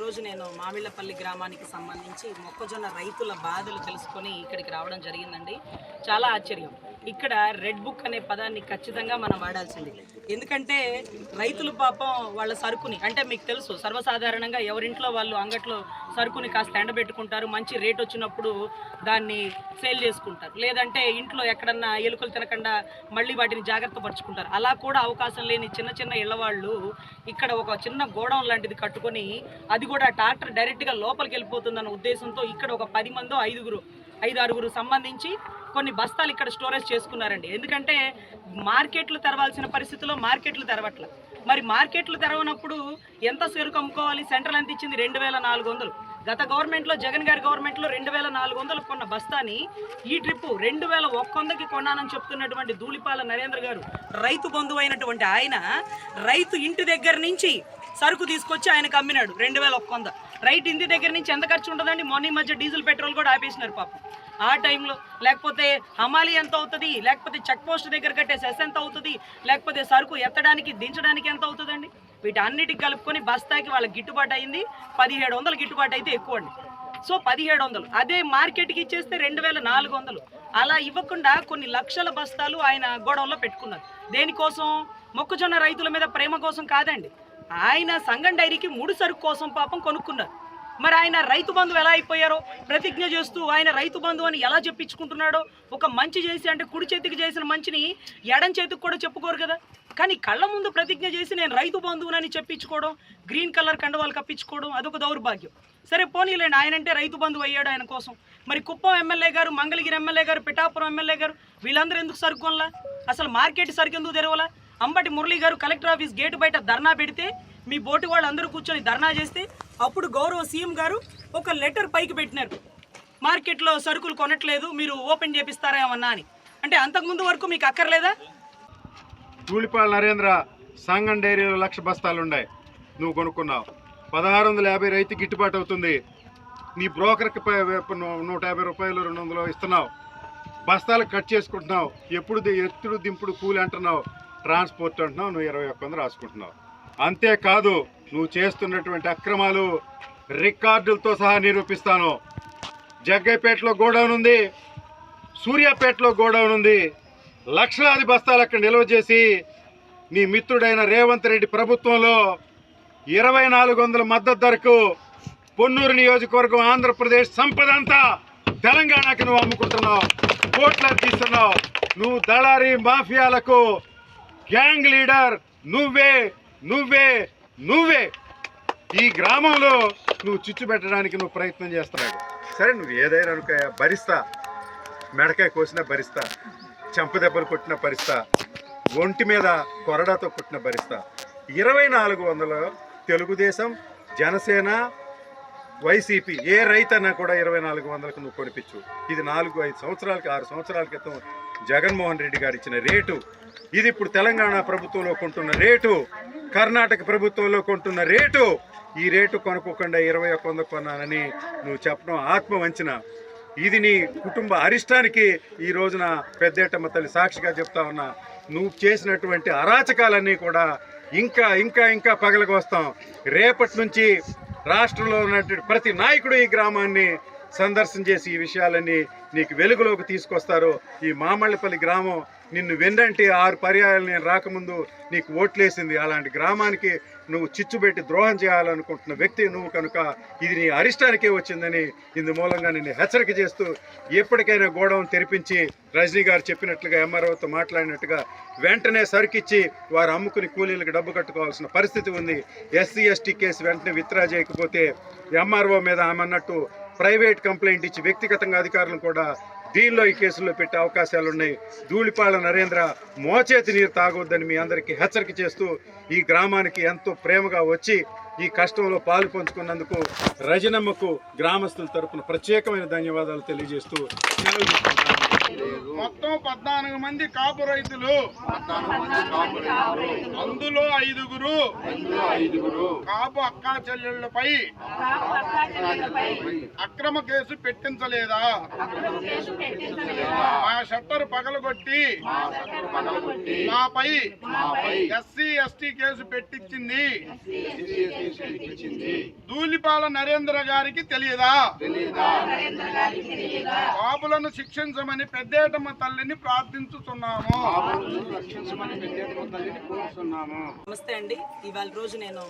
ఈరోజు నేను మామిళ్ళపల్లి గ్రామానికి సంబంధించి మొక్కజొన్న రైతుల బాధలు తెలుసుకొని ఇక్కడికి రావడం జరిగిందండి. చాలా ఆశ్చర్యం. ఇక్కడ రెడ్ బుక్ అనే పదాన్ని ఖచ్చితంగా మనం వాడాల్సింది. ఎందుకంటే రైతులు పాపం వాళ్ళ సరుకుని, అంటే మీకు తెలుసు సర్వసాధారణంగా ఎవరింట్లో వాళ్ళు అంగట్లో సరుకుని కాస్త ఎండబెట్టుకుంటారు, మంచి రేట్ వచ్చినప్పుడు దాన్ని సేల్ చేసుకుంటారు, లేదంటే ఇంట్లో ఎక్కడన్నా ఎలుకలు తినకుండా మళ్ళీ వాటిని జాగ్రత్త పరుచుకుంటారు. అలా కూడా అవకాశం లేని చిన్న చిన్న ఇళ్ళవాళ్ళు ఇక్కడ ఒక చిన్న గోడౌన్ లాంటిది కట్టుకొని, అది కూడా ట్రాక్టర్ డైరెక్ట్గా లోపలికి వెళ్ళిపోతుందన్న ఉద్దేశంతో ఇక్కడ ఒక 10 మందో 5-6 సంబంధించి కొన్ని బస్తాలు ఇక్కడ స్టోరేజ్ చేసుకున్నారండి. ఎందుకంటే మార్కెట్లు తెరవాల్సిన పరిస్థితుల్లో మార్కెట్లు తెరవట్ల. మరి మార్కెట్లు తెరవనప్పుడు ఎంత సరుకు అమ్ముకోవాలి? సెంట్రల్ ఎంత ఇచ్చింది? 2400. గత గవర్నమెంట్లో, జగన్ గారి గవర్నమెంట్లో 2400 కొన్న బస్తాని ఈ ట్రిప్ 2100కి కొన్నానని చెప్తున్నటువంటి ధూళిపాల నరేంద్ర గారు, రైతు బంధువు అయినటువంటి ఆయన, రైతు ఇంటి దగ్గర నుంచి సరుకు తీసుకొచ్చి ఆయనకు అమ్మినాడు 2100. రైతు ఇంటి దగ్గర నుంచి ఎంత ఖర్చు ఉంటుందండి? మొన్న మధ్య డీజిల్ పెట్రోల్ కూడా ఆపేసినారు పాపం ఆ టైంలో. లేకపోతే హమాలి ఎంత అవుతుంది, లేకపోతే చెక్ పోస్ట్ దగ్గర కట్టే సెస్ ఎంత అవుతుంది, లేకపోతే సరుకు ఎత్తడానికి దించడానికి ఎంత అవుతుందండి? వీటన్నిటికి కలుపుకొని బస్తాకి వాళ్ళకి గిట్టుబాటు అయింది 1700. గిట్టుబాటు అయితే ఎక్కువ అండి. సో 1700. అదే మార్కెట్కి ఇచ్చేస్తే 2400. అలా ఇవ్వకుండా కొన్ని లక్షల బస్తాలు ఆయన గోడౌన్లో పెట్టుకున్నారు. దేనికోసం? మొక్కజొన్న రైతుల మీద ప్రేమ కోసం కాదండి. ఆయన సంగం డైరీకి ముడి సరుకు కోసం పాపం కొనుక్కున్నారు. మరి ఆయన రైతు బంధువు ఎలా అయిపోయారో, ప్రతిజ్ఞ చేస్తూ ఆయన రైతు బంధువు అని ఎలా చెప్పించుకుంటున్నాడో. ఒక మంచి చేసి, అంటే కుడి చేతికి చేసిన మంచిని ఎడం చేతికి కూడా చెప్పుకోరు కదా. కానీ కళ్ళ ముందు ప్రతిజ్ఞ చేసి నేను రైతు బంధువునని చెప్పించుకోవడం, గ్రీన్ కలర్ కండువాలు కప్పించుకోవడం, అదొక దౌర్భాగ్యం. సరే పోనీలేండి, ఆయనంటే రైతు బంధువు అయ్యాడు ఆయన కోసం. మరి కుప్పం ఎమ్మెల్యే గారు, మంగళగిరి ఎమ్మెల్యే గారు, పిఠాపురం ఎమ్మెల్యే గారు, వీళ్ళందరూ ఎందుకు సరుకు కొనలా? అసలు మార్కెట్ సరుకు ఎందుకు తెరవలా? అంబటి మురళి గారు కలెక్టర్ ఆఫీస్ గేటు బయట ధర్నా పెడితే, మీ బోటి వాళ్ళు అందరూ కూర్చొని ధర్నా చేస్తే, అప్పుడు గౌరవ సీఎం గారు ఒక లెటర్ పైకి పెట్టినారు, మార్కెట్లో సరుకులు కొనట్లేదు, మీరు ఓపెన్ చేపిస్తారా ఏమన్నా అని. అంటే అంతకుముందు వరకు మీకు అక్కర్లేదా? ధూళిపాల నరేంద్ర సంగం డైరీలో 1,00,000 బస్తాలు ఉన్నాయి, నువ్వు కొనుక్కున్నావు. 1650 రైతు గిట్టుబాటు అవుతుంది. నీ బ్రోకర్కి 150 రూపాయలు 200 ఇస్తున్నావు. బస్తాలు కట్ చేసుకుంటున్నావు. ఎప్పుడు ఎత్తుడు దింపుడు కూలి అంటున్నావు, ట్రాన్స్పోర్ట్ అంటున్నావు, నువ్వు 2100 రాసుకుంటున్నావు. అంతేకాదు, నువ్వు చేస్తున్నటువంటి అక్రమాలు రికార్డులతో సహా నిరూపిస్తాను. జగ్గైపేటలో గోడౌన్ ఉంది, సూర్యాపేటలో గోడౌన్ ఉంది. లక్షలాది బస్తాలు అక్కడ నిల్వ చేసి నీ మిత్రుడైన రేవంత్ రెడ్డి ప్రభుత్వంలో 2400 మద్దతు ధరకు పొన్నూరు నియోజకవర్గం ఆంధ్రప్రదేశ్ సంపద అంతా తెలంగాణకి నువ్వు అమ్ముకుంటున్నావు, కోట్లకు తీస్తున్నావు. నువ్వు దళారీ మాఫియాలకు గ్యాంగ్ లీడర్ నువ్వే నువ్వే నువ్వే. ఈ గ్రామంలో నువ్వు చిచ్చు పెట్టడానికి నువ్వు ప్రయత్నం చేస్తున్నావు. సరే, నువ్వు ఏదైనా అనుకోయా, భరిస్తా. మెడకాయ కోసినా భరిస్తా, చెంపదెబ్బలు కొట్టినా భరిస్తా, ఒంటి మీద కొరడాతో కొట్టిన భరిస్తా. 2400 తెలుగుదేశం, జనసేన, వైసీపీ ఏ రైతన్నా కూడా 2400కు నువ్వు కొనిపించు. ఇది 4-5 సంవత్సరాలకి 6 సంవత్సరాల క్రితం జగన్మోహన్ రెడ్డి గారు ఇచ్చిన రేటు. ఇది ఇప్పుడు తెలంగాణ ప్రభుత్వంలో కొంటున్న రేటు, కర్ణాటక ప్రభుత్వంలో కొంటున్న రేటు. ఈ రేటు కొనుక్కోకుండా 2100 కొన్నానని నువ్వు చెప్పడం ఆత్మవంచన. ఇది నీ కుటుంబ అరిష్టానికి ఈ రోజున పెద్దేటమ్మ తల్లి సాక్షిగా చెప్తా ఉన్నా. నువ్వు చేసినటువంటి అరాచకాలన్నీ కూడా ఇంకా ఇంకా ఇంకా పగలగొస్తాం. రేపటి నుంచి రాష్ట్రంలో ఉన్నటువంటి ప్రతి నాయకుడు ఈ గ్రామాన్ని సందర్శన చేసి ఈ విషయాలన్నీ నీకు వెలుగులోకి తీసుకొస్తారు. ఈ మామిళ్ళపల్లి గ్రామం నిన్ను వెన్నంటి 6 పర్యాయాలు నేను రాకముందు నీకు ఓట్లేసింది. అలాంటి గ్రామానికి నువ్వు చిచ్చుబెట్టి ద్రోహం చేయాలనుకుంటున్న వ్యక్తి నువ్వు కనుక ఇది నీ అరిష్టానికే వచ్చిందని ఇందు మూలంగా నిన్ను హెచ్చరిక చేస్తూ, ఎప్పటికైనా గోడౌన్ తెరిపించి రజనీ గారు చెప్పినట్లుగా ఎంఆర్ఓతో మాట్లాడినట్టుగా వెంటనే సరుకిచ్చి వారు అమ్ముకుని కూలీలకు డబ్బు కట్టుకోవాల్సిన పరిస్థితి ఉంది. ఎస్సీ ఎస్టీ కేసు వెంటనే విత్డ్రా చేయకపోతే ఎంఆర్ఓ మీద ఆమెన్నట్టు ప్రైవేట్ కంప్లైంట్ ఇచ్చి వ్యక్తిగతంగా అధికారులను కూడా దీనిలో ఈ కేసుల్లో పెట్టే అవకాశాలు ఉన్నాయి. ధూళిపాల నరేంద్ర మోచేతి నీరు తాగొద్దని మీ అందరికీ హెచ్చరిక చేస్తూ, ఈ గ్రామానికి ఎంతో ప్రేమగా వచ్చి ఈ కష్టంలో పాలు పంచుకున్నందుకు రజనమ్మకు గ్రామస్తుల తరపున ప్రత్యేకమైన ధన్యవాదాలు తెలియజేస్తూ సెలవు తీసుకుంటాను. మొత్తం 14 మంది కాపు రైతులు, అందులో 5గురు కాపు అక్కా చెల్లెళ్లపై అక్రమ కేసు పెట్టించలేదా? మా షట్టర్ పగలగొట్టి మాపై ఎస్సీ ఎస్టీ కేసు పెట్టించింది ధూళిపాల నరేంద్ర గారికి తెలియదా? కాపులను శిక్షించమని పెద్దేటమ్మ తల్లిని ప్రార్థించుతున్నాము. నమస్తే అండి. ఇవాళ రోజు నేను